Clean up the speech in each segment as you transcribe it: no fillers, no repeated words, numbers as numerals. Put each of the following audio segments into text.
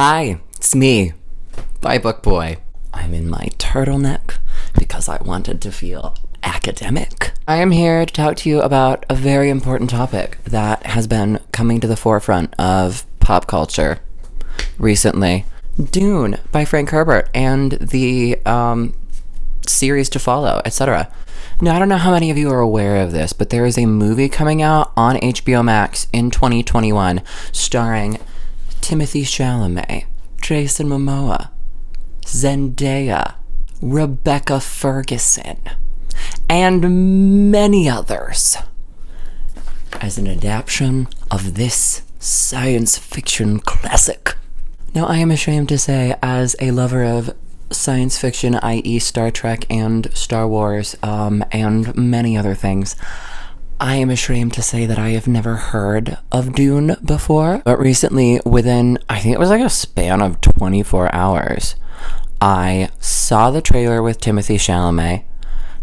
Hi, it's me, By Book Boy. I'm in my turtleneck because I wanted to feel academic. I am here to talk to you about a very important topic that has been coming to the forefront of pop culture recently. Dune by Frank Herbert and the series to follow, etc. Now, I don't know how many of you are aware of this, but there is a movie coming out on HBO Max in 2021 starring Timothée Chalamet, Jason Momoa, Zendaya, Rebecca Ferguson, and many others, as an adaptation of this science fiction classic. Now, I am ashamed to say, as a lover of science fiction, i.e. Star Trek and Star Wars, and many other things, I am ashamed to say that I have never heard of Dune before. But recently, within, I think it was like a span of 24 hours, I saw the trailer with Timothée Chalamet,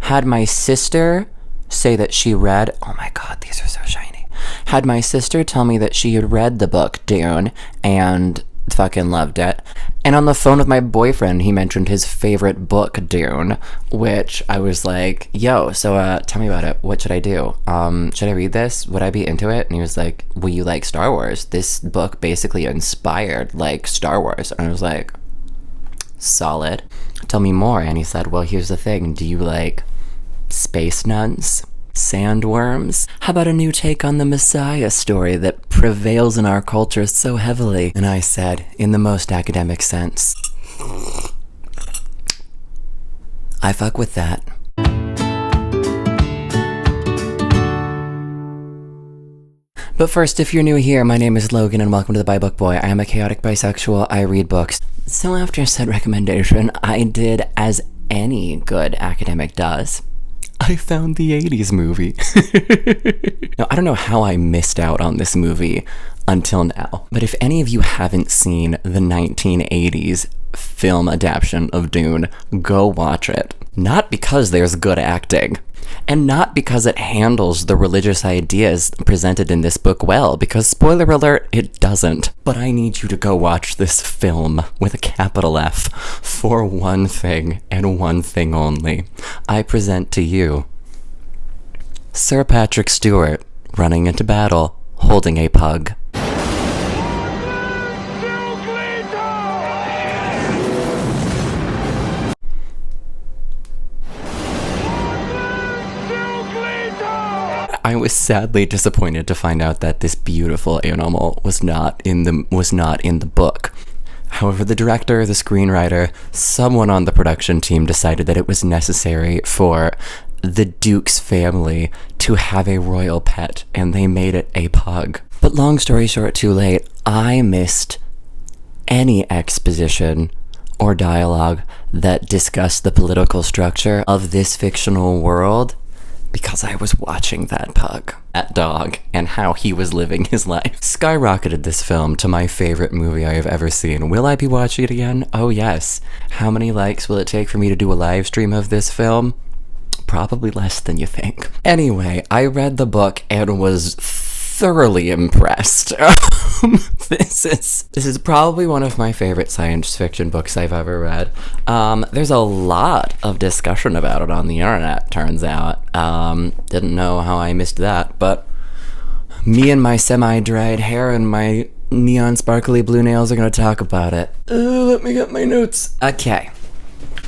had my sister say that she read, oh my god, these are so shiny, had my sister tell me that she had read the book Dune and fucking loved it. And on the phone with my boyfriend, he mentioned his favorite book, Dune, which I was like, yo, so tell me about it. What should I do? Should I read this? Would I be into it? And he was like, well, you like Star Wars. This book basically inspired like Star Wars. And I was like, solid. Tell me more. And he said, well, here's the thing. Do you like Space Nuns? Sandworms? How about a new take on the Messiah story that prevails in our culture so heavily? And I said, in the most academic sense, I fuck with that. But first, if you're new here, my name is Logan and welcome to the By Book Boy. I am a chaotic bisexual. I read books. So after said recommendation, I did as any good academic does. I found the 80s movie. Now, I don't know how I missed out on this movie until now, but if any of you haven't seen the 1980s film adaptation of Dune, go watch it. Not because there's good acting, and not because it handles the religious ideas presented in this book well, because spoiler alert, it doesn't. But I need you to go watch this film with a capital F for one thing and one thing only. I present to you Sir Patrick Stewart running into battle holding a pug. I was sadly disappointed to find out that this beautiful animal was not in the book. However, the director, the screenwriter, someone on the production team decided that it was necessary for the Duke's family to have a royal pet, and they made it a pug. But long story short, too late, I missed any exposition or dialogue that discussed the political structure of this fictional world, because I was watching that pug, that dog, and how he was living his life. Skyrocketed this film to my favorite movie I have ever seen. Will I be watching it again? Oh yes. How many likes will it take for me to do a live stream of this film? Probably less than you think. Anyway, I read the book and was thoroughly impressed. This is probably one of my favorite science fiction books I've ever read. There's a lot of discussion about it on the internet, turns out. Didn't know how I missed that, but me and my semi-dried hair and my neon sparkly blue nails are gonna talk about it. Let me get my notes. Okay.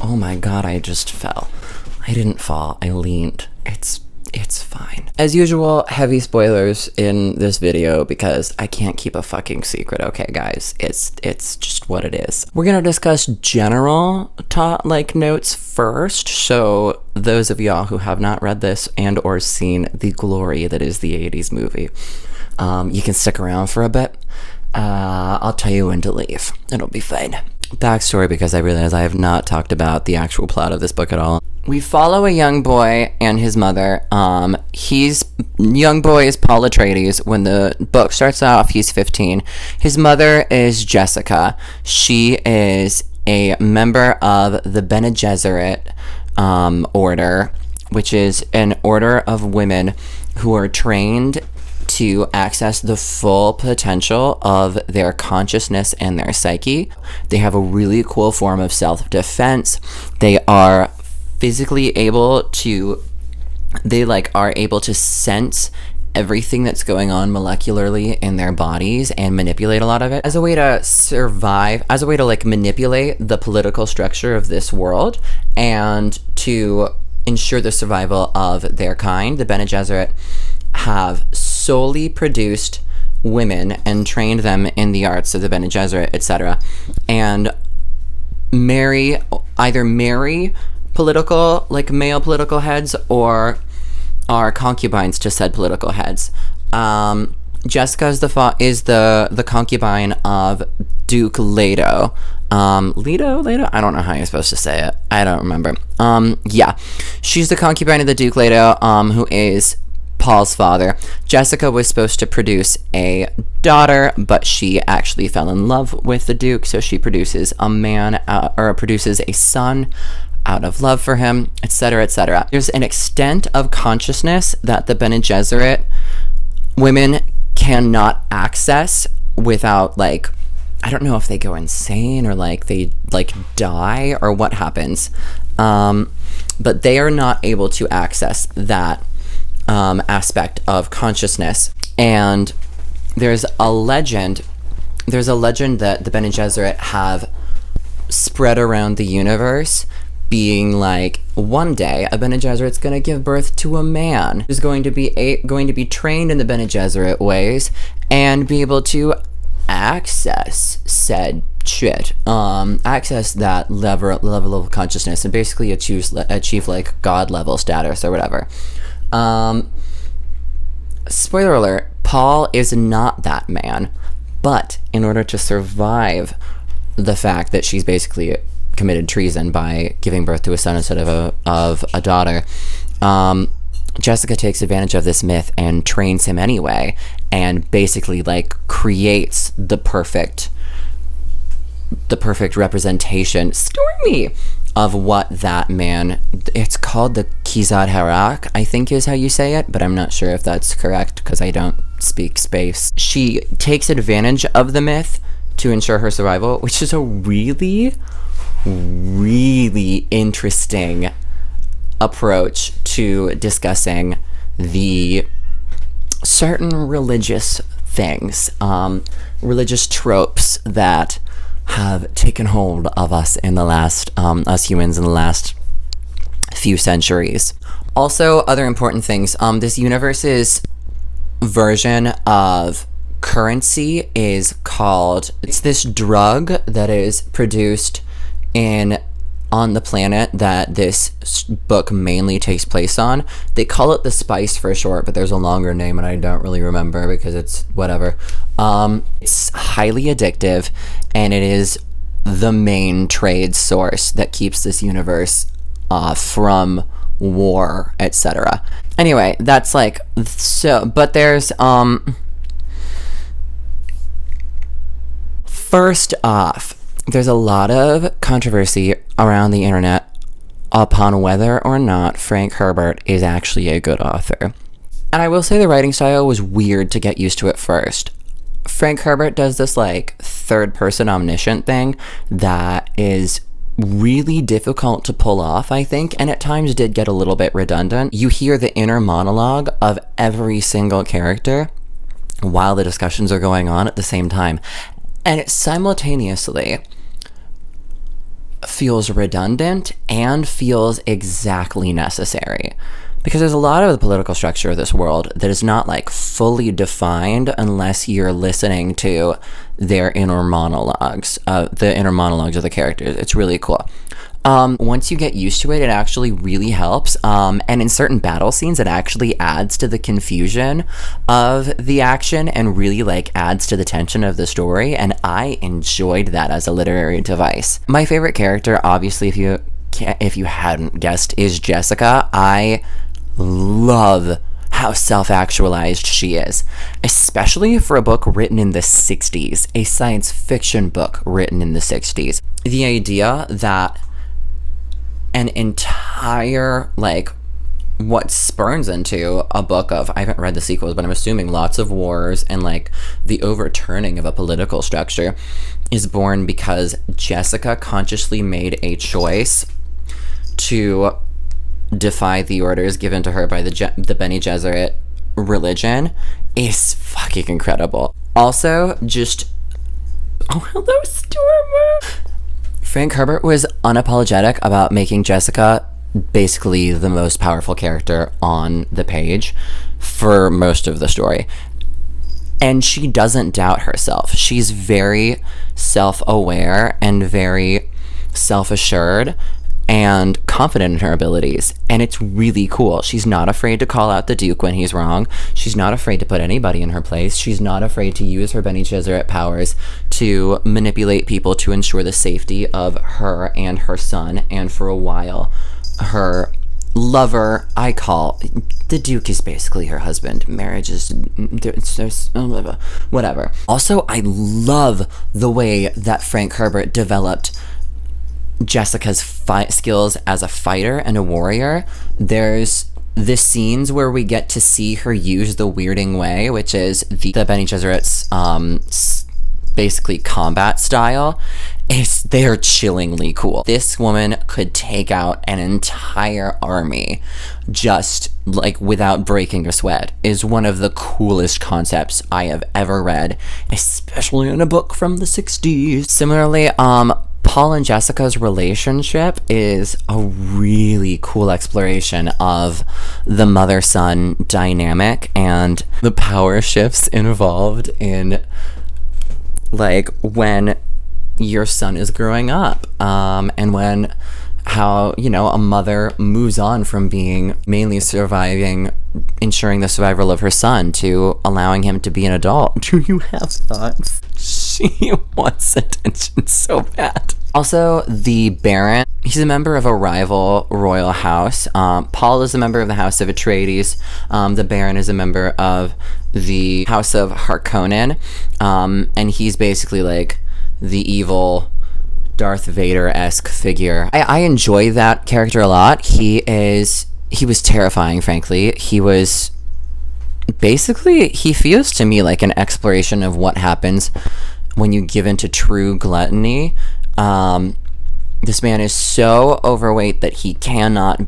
Oh my god, I just fell. I didn't fall, I leaned. It's fine. As usual, heavy spoilers in this video because I can't keep a fucking secret, okay guys? It's just what it is. We're gonna discuss general notes first, so those of y'all who have not read this and or seen the glory that is the 80s movie, you can stick around for a bit. I'll tell you when to leave. It'll be fine. Backstory, because I realize I have not talked about the actual plot of this book at all. We follow a young boy and his mother. Young boy is Paul Atreides. When the book starts off, he's 15. His mother is Jessica. She is a member of the Bene Gesserit order, which is an order of women who are trained to access the full potential of their consciousness and their psyche. They have a really cool form of self-defense. They are physically able to, are able to sense everything that's going on molecularly in their bodies and manipulate a lot of it as a way to survive, as a way to manipulate the political structure of this world and to ensure the survival of their kind. The Bene Gesserit have solely produced women and trained them in the arts of the Bene Gesserit, etc., and either marry political, male political heads, or are concubines to said political heads. Jessica is the concubine of Duke Leto. Leto? I don't know how you're supposed to say it. I don't remember. Yeah. She's the concubine of the Duke Leto, who is Paul's father. Jessica was supposed to produce a daughter, but she actually fell in love with the Duke, so she produces produces a son out of love for him, etc., etc. There's an extent of consciousness that the Bene Gesserit women cannot access without, I don't know if they go insane or they die or what happens, but they are not able to access that aspect of consciousness. And there's a legend that the Bene Gesserit have spread around the universe, being one day a Bene Gesserit's going to give birth to a man who's going to be trained in the Bene Gesserit ways and be able to access said shit, access that level of consciousness and basically achieve god level status or whatever. Spoiler alert, Paul is not that man, but in order to survive the fact that she's basically committed treason by giving birth to a son instead of a daughter, Jessica takes advantage of this myth and trains him anyway, and basically creates the perfect representation, Stormy, of what that man, it's called the Kizad Harak, I think is how you say it, but I'm not sure if that's correct because I don't speak space. She takes advantage of the myth to ensure her survival, which is a really, really interesting approach to discussing the certain religious things, religious tropes that have taken hold of us in the last, us humans in the last few centuries. Also, other important things, this universe's version of currency is called, it's this drug that is produced on the planet that this book mainly takes place on. They call it the spice for short, but there's a longer name and I don't really remember because it's whatever. It's highly addictive, and it is the main trade source that keeps this universe from war, etc. Anyway, that's so, but there's first off, there's a lot of controversy around the internet upon whether or not Frank Herbert is actually a good author. And I will say the writing style was weird to get used to at first. Frank Herbert does this third-person omniscient thing that is really difficult to pull off, I think, and at times did get a little bit redundant. You hear the inner monologue of every single character while the discussions are going on at the same time, and it simultaneously feels redundant and feels exactly necessary, because there's a lot of the political structure of this world that is not fully defined unless you're listening to their inner monologues, the inner monologues of the characters. It's really cool. Once you get used to it, it actually really helps. And in certain battle scenes, it actually adds to the confusion of the action and really adds to the tension of the story. And I enjoyed that as a literary device. My favorite character, obviously, if you hadn't guessed, is Jessica. I love how self-actualized she is, especially for a book written in the 60s, a science fiction book written in the 60s. The idea that an entire what spurns into a book of, I haven't read the sequels, but I'm assuming lots of wars and like the overturning of a political structure is born because Jessica consciously made a choice to defy the orders given to her by the Bene Gesserit religion is fucking incredible. Also, just, oh, hello, Stewart. Frank Herbert was unapologetic about making Jessica basically the most powerful character on the page for most of the story. And she doesn't doubt herself. She's very self-aware and very self-assured and confident in her abilities. And it's really cool. She's not afraid to call out the Duke when he's wrong. She's not afraid to put anybody in her place. She's not afraid to use her Bene Gesserit powers to manipulate people to ensure the safety of her and her son. And for a while, her lover, I call, the Duke is basically her husband. Marriage is, whatever. Also, I love the way that Frank Herbert developed Jessica's skills as a fighter and a warrior. There's the scenes where we get to see her use the weirding way, which is the Bene Gesserit's basically combat style. They're chillingly cool. This woman could take out an entire army just like without breaking a sweat. Is one of the coolest concepts I have ever read, especially in a book from the 60s. Similarly, Paul and Jessica's relationship is a really cool exploration of the mother-son dynamic and the power shifts involved in like when your son is growing up, and when how, you know, a mother moves on from being mainly surviving, ensuring the survival of her son, to allowing him to be an adult. Do you have thoughts? She wants attention so bad. Also, the Baron, he's a member of a rival royal house. Paul is a member of the House of Atreides. The Baron is a member of the House of Harkonnen. And he's basically like the evil Darth Vader-esque figure. I enjoy that character a lot. He was terrifying, frankly. He was basically, he feels to me like an exploration of what happens when you give into true gluttony. This man is so overweight that he cannot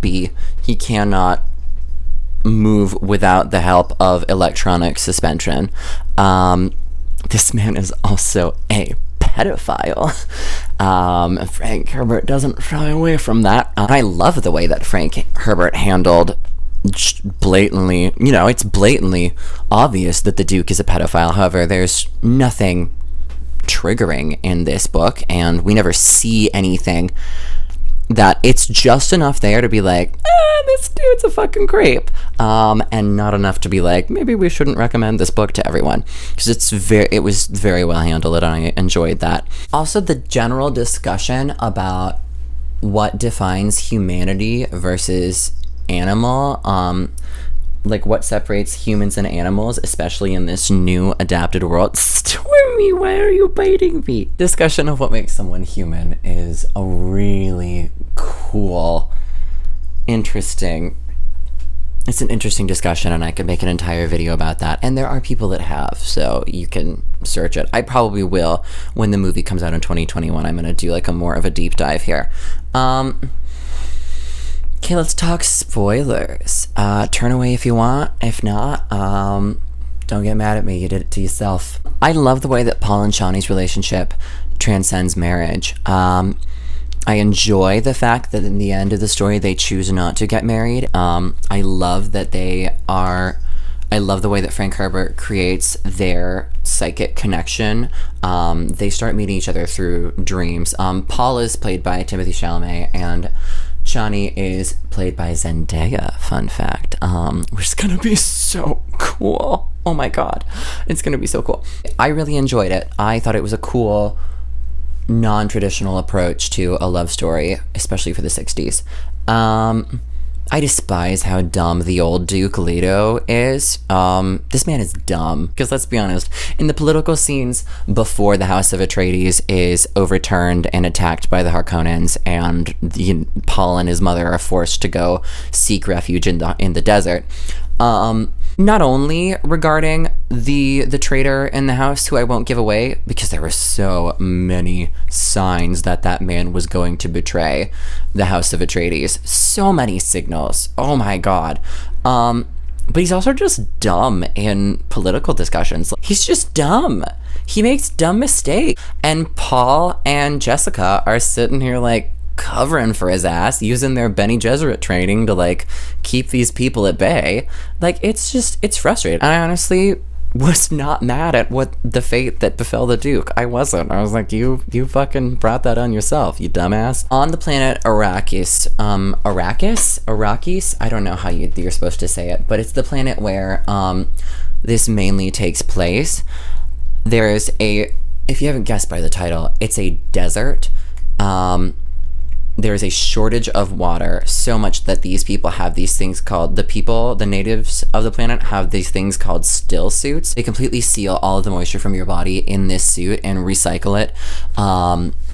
move without the help of electronic suspension. This man is also a pedophile. Frank Herbert doesn't shy away from that. I love the way that Frank Herbert handled blatantly, you know, it's blatantly obvious that the Duke is a pedophile. However, there's nothing triggering in this book, and we never see anything that it's just enough there to be like, this dude's a fucking creep, and not enough to be like, maybe we shouldn't recommend this book to everyone, because it was very well handled, and I enjoyed that. Also, the general discussion about what defines humanity versus animal, like what separates humans and animals, especially in this new adapted world. Stormy, why are you biting me? Discussion of what makes someone human is a really cool, interesting, it's an interesting discussion, and I could make an entire video about that, and there are people that have, so you can search it. I probably will when the movie comes out in 2021. I'm gonna do like a more of a deep dive here. Okay, let's talk spoilers. Turn away if you want. If not, don't get mad at me. You did it to yourself. I love the way that Paul and Shawnee's relationship transcends marriage. I enjoy the fact that in the end of the story, they choose not to get married. I love that I love the way that Frank Herbert creates their psychic connection. They start meeting each other through dreams. Paul is played by Timothée Chalamet, and Shawnee is played by Zendaya, fun fact, which is gonna be so cool. Oh my god, it's gonna be so cool. I really enjoyed it. I thought it was a cool, non-traditional approach to a love story, especially for the 60s. I despise how dumb the old Duke Leto is. This man is dumb. Because let's be honest, in the political scenes before the House of Atreides is overturned and attacked by the Harkonnens, and Paul and his mother are forced to go seek refuge in the desert. Not only regarding the traitor in the house, who I won't give away, because there were so many signs that man was going to betray the House of Atreides. So many signals. Oh my god. But he's also just dumb in political discussions. He's just dumb. He makes dumb mistakes. And Paul and Jessica are sitting here like covering for his ass, using their Bene Gesserit training to like keep these people at bay. Like, it's frustrating. And I honestly was not mad at what the fate that befell the Duke. I wasn't. I was like, you fucking brought that on yourself, you dumbass. On the planet Arrakis, Arrakis? I don't know how you're supposed to say it, but it's the planet where this mainly takes place. There's if you haven't guessed by the title, it's a desert. There's a shortage of water, so much that these people have these things called, the natives of the planet have these things called still suits. They completely seal all of the moisture from your body in this suit and recycle it,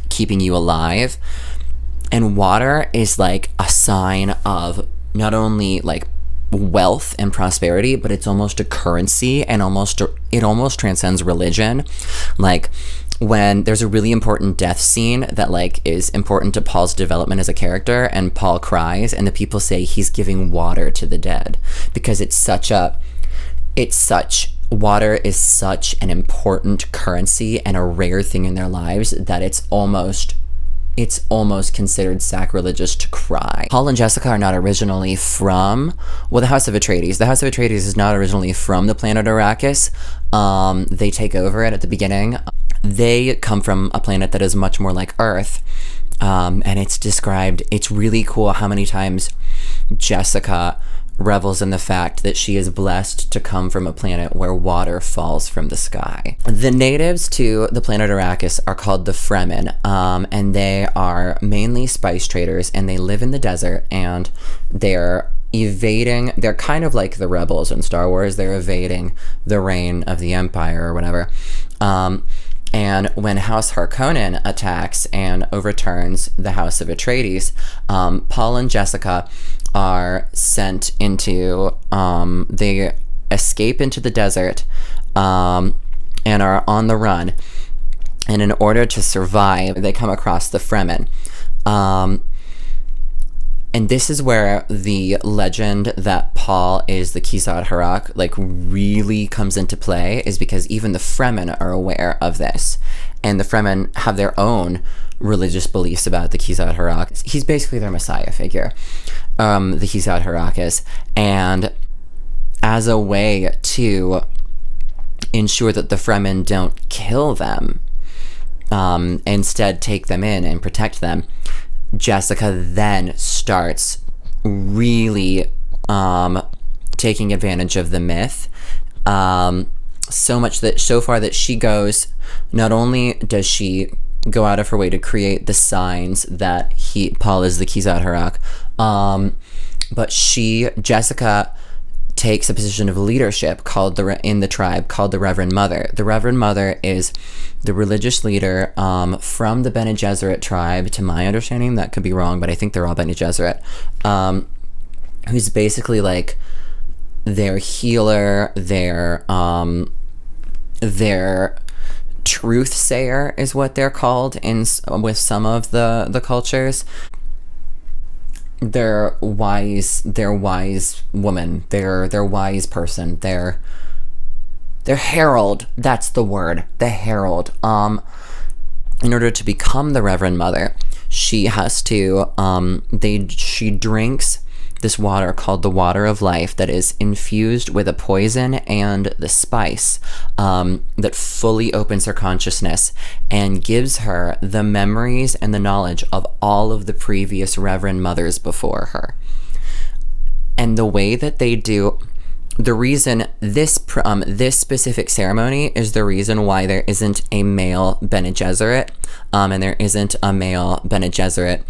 keeping you alive. And water is like a sign of not only like wealth and prosperity, but it's almost a currency, and it almost transcends religion. Like, when there's a really important death scene that like is important to Paul's development as a character, and Paul cries, and the people say he's giving water to the dead, because water is such an important currency and a rare thing in their lives that it's almost considered sacrilegious to cry. Paul and Jessica are not originally from, the House of Atreides. The House of Atreides is not originally from the planet Arrakis. They take over it at the beginning. They come from a planet that is much more like Earth. And it's really cool how many times Jessica revels in the fact that she is blessed to come from a planet where water falls from the sky. The natives to the planet Arrakis are called the Fremen, and they are mainly spice traders, and they live in the desert, and they're kind of like the rebels in Star Wars. They're evading the reign of the Empire or whatever. And when House Harkonnen attacks and overturns the House of Atreides, Paul and Jessica are sent into, they escape into the desert, and are on the run. And in order to survive, they come across the Fremen. And this is where the legend that Paul is the Kizad Harak like really comes into play, is because even the Fremen are aware of this. And the Fremen have their own religious beliefs about the Kizad Harak. He's basically their messiah figure, the Kizad Harak is. And as a way to ensure that the Fremen don't kill them, instead take them in and protect them, Jessica then starts really taking advantage of the myth, so far that she goes, not only does she go out of her way to create the signs that Paul is the Kizad Harak, but Jessica takes a position of leadership in the tribe called the Reverend Mother. The Reverend Mother is the religious leader from the Bene Gesserit tribe, to my understanding. That could be wrong, but I think they're all Bene Gesserit, who's basically like their healer, their truth sayer is what they're called with some of the cultures. They're wise woman, they're wise person, they're herald, that's the word, the herald. In order to become the Reverend Mother, she has to she drinks this water called the water of life that is infused with a poison and the spice that fully opens her consciousness and gives her the memories and the knowledge of all of the previous Reverend Mothers before her. And the way that they do, the reason this specific ceremony is the reason why there isn't a male Bene Gesserit, and there isn't a male Bene Gesserit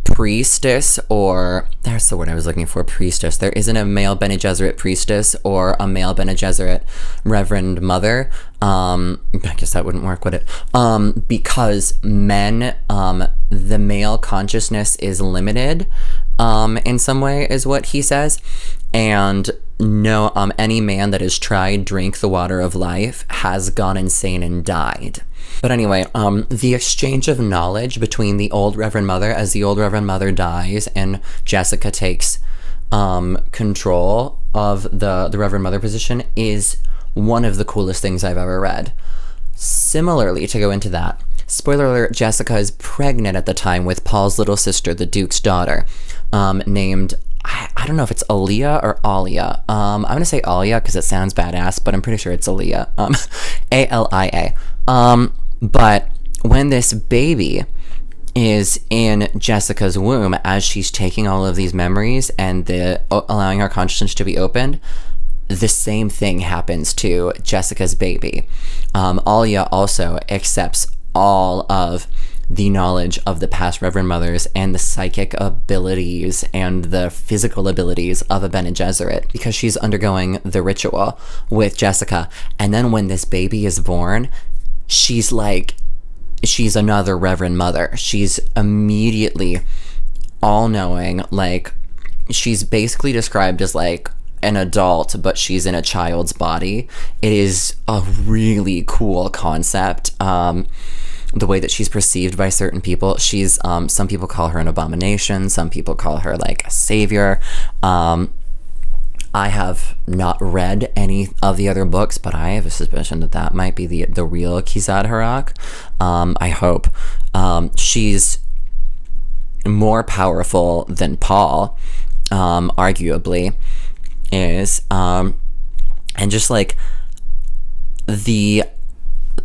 priestess, or there's the word I was looking for, priestess. There isn't a male Bene Gesserit priestess or a male Bene Gesserit reverend mother. I guess that wouldn't work, would it? Because men, the male consciousness is limited, in some way, is what he says. And no, any man that has tried drink the water of life has gone insane and died. But anyway, the exchange of knowledge between the old Reverend Mother, as the old Reverend Mother dies and Jessica takes control of the Reverend Mother position, is one of the coolest things I've ever read. Similarly, to go into that, spoiler alert, Jessica is pregnant at the time with Paul's little sister, the Duke's daughter, named, I don't know if it's Aaliyah or Alia. I'm going to say Alia because it sounds badass, but I'm pretty sure it's Aaliyah. Alia. But when this baby is in Jessica's womb, as she's taking all of these memories and allowing her consciousness to be opened, the same thing happens to Jessica's baby. Alia also accepts all of the knowledge of the past Reverend Mothers and the psychic abilities and the physical abilities of a Bene Gesserit, because she's undergoing the ritual with Jessica. And then when this baby is born, she's another Reverend Mother. She's immediately all-knowing. Like, she's basically described as like an adult, but she's in a child's body. It is a really cool concept. The way that she's perceived by certain people. She's, some people call her an abomination. Some people call her like a savior. I have not read any of the other books, but I have a suspicion that that might be the real Kizad Harak. I hope. She's more powerful than Paul, arguably, is. And just like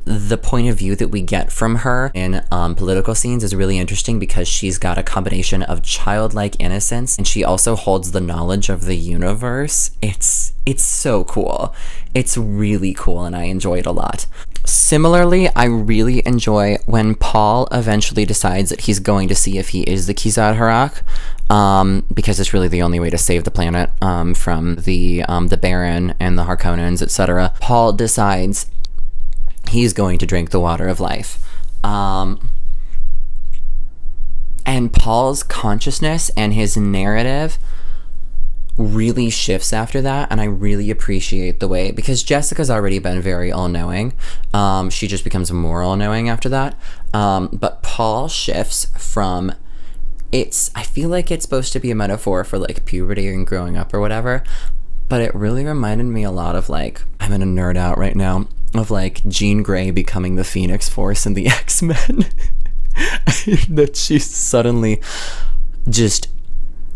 the point of view that we get from her in political scenes is really interesting, because she's got a combination of childlike innocence and she also holds the knowledge of the universe. It's so cool. It's really cool, and I enjoy it a lot. Similarly, I really enjoy when Paul eventually decides that he's going to see if he is the Kizad Harak, because it's really the only way to save the planet from the Baron and the Harkonnens, etc. Paul decides he's going to drink the water of life. And Paul's consciousness and his narrative really shifts after that, and I really appreciate the way, because Jessica's already been very all-knowing. She just becomes more all-knowing after that. But Paul shifts from, I feel like it's supposed to be a metaphor for like puberty and growing up or whatever, but it really reminded me a lot of like, I'm gonna nerd out right now, of like Jean Grey becoming the Phoenix Force in the X-Men. That she's suddenly just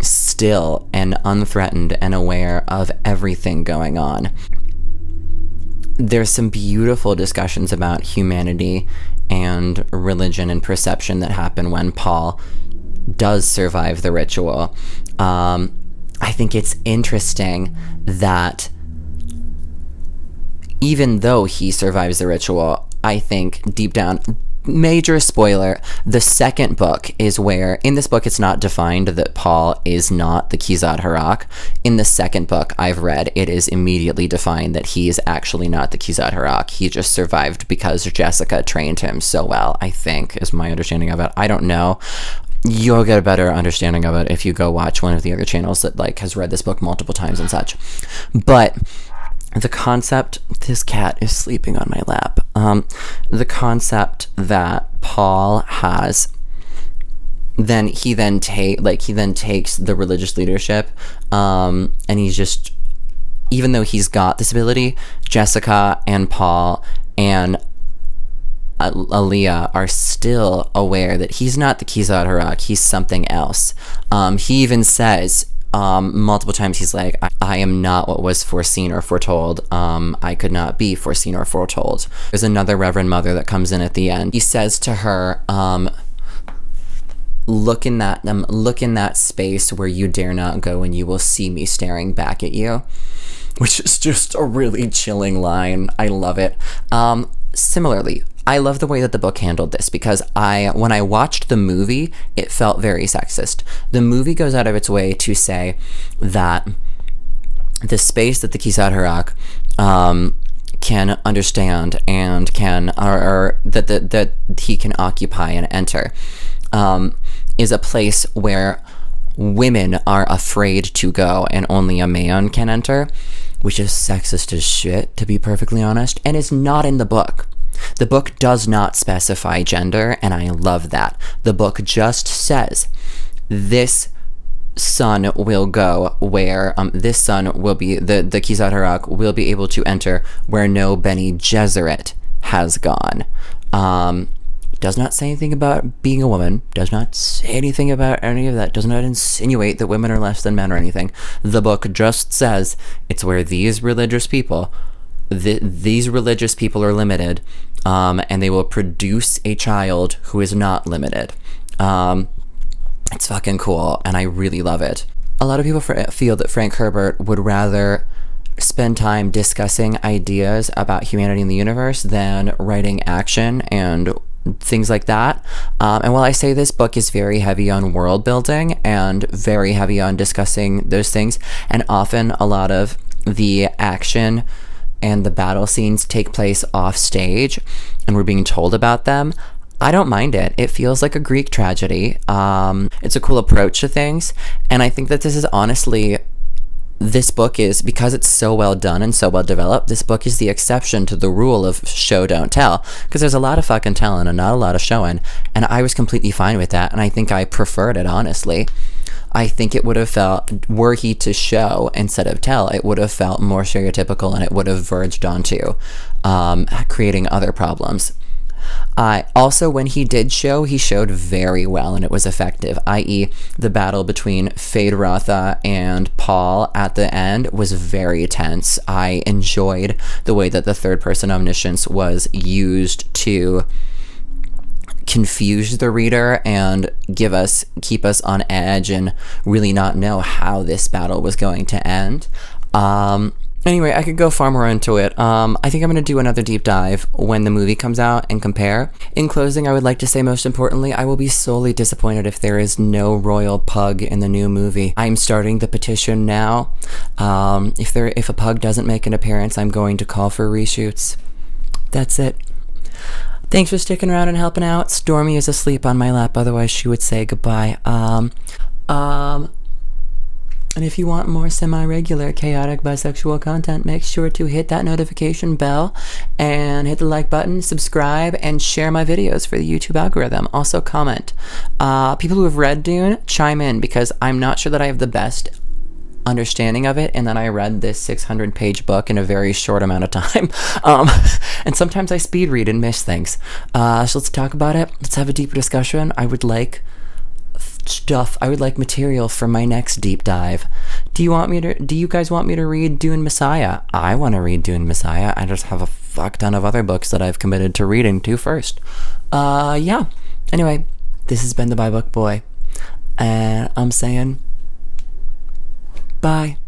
still and unthreatened and aware of everything going on. There's some beautiful discussions about humanity and religion and perception that happen when Paul does survive the ritual. I think it's interesting that even though he survives the ritual, I think deep down, major spoiler, the second book is where, in this book it's not defined that Paul is not the Kizad Harak. In the second book I've read, it is immediately defined that he is actually not the Kizad Harak. He just survived because Jessica trained him so well, I think, is my understanding of it. I don't know. You'll get a better understanding of it if you go watch one of the other channels that like has read this book multiple times and such. But the concept, this cat is sleeping on my lap. The concept that Paul has, he then takes the religious leadership, and he's just, even though he's got this ability, Jessica and Paul and Aaliyah are still aware that he's not the Kizad Harak, he's something else. He even says, multiple times, he's like, I am not what was foreseen or foretold. I could not be foreseen or foretold. There's another Reverend Mother that comes in at the end. He says to her, look in that space where you dare not go, and you will see me staring back at you. Which is just a really chilling line. I love it. similarly, I love the way that the book handled this because when I watched the movie, it felt very sexist. The movie goes out of its way to say that the space that the Kisat Harak can understand and can, or that he can occupy and enter, is a place where women are afraid to go and only a man can enter, which is sexist as shit, to be perfectly honest, and is not in the book. The book does not specify gender, and I love that. The book just says, this son will go where, this son will be, the Kisat Harak will be able to enter where no Bene Gesserit has gone. Does not say anything about being a woman, does not say anything about any of that, does not insinuate that women are less than men or anything. The book just says it's where these religious people, these religious people are limited, and they will produce a child who is not limited. It's fucking cool, and I really love it. A lot of people feel that Frank Herbert would rather spend time discussing ideas about humanity in the universe than writing action and things like that. And while I say this book is very heavy on world building and very heavy on discussing those things, and often a lot of the action and the battle scenes take place off stage and we're being told about them, I don't mind it. It feels like a Greek tragedy. It's a cool approach to things, and I think that this is honestly, this book is, because it's so well done and so well developed, this book is the exception to the rule of show don't tell, because there's a lot of fucking telling and not a lot of showing, and I was completely fine with that, and I think I preferred it, honestly. I think it would have felt, were he to show instead of tell, it would have felt more stereotypical and it would have verged onto creating other problems. Also, when he did show, he showed very well and it was effective, i.e. the battle between Feyd-Rautha and Paul at the end was very tense. I enjoyed the way that the third-person omniscience was used to confuse the reader and keep us on edge and really not know how this battle was going to end. Anyway, I could go far more into it. I think I'm going to do another deep dive when the movie comes out and compare. In closing, I would like to say, most importantly, I will be sorely disappointed if there is no royal pug in the new movie. I'm starting the petition now. If a pug doesn't make an appearance, I'm going to call for reshoots. That's it. Thanks for sticking around and helping out. Stormy is asleep on my lap, otherwise she would say goodbye. And if you want more semi-regular chaotic bisexual content, make sure to hit that notification bell and hit the like button, subscribe, and share my videos for the YouTube algorithm. Also comment. People who have read Dune, chime in, because I'm not sure that I have the best understanding of it, and then I read this 600-page book in a very short amount of time. And sometimes I speed read and miss things. So let's talk about it. Let's have a deeper discussion. I would like material for my next deep dive. Do you guys want me to read Dune Messiah? I want to read Dune Messiah. I just have a fuck ton of other books that I've committed to reading to first. Yeah. Anyway, this has been the By Book Boy, and I'm saying bye.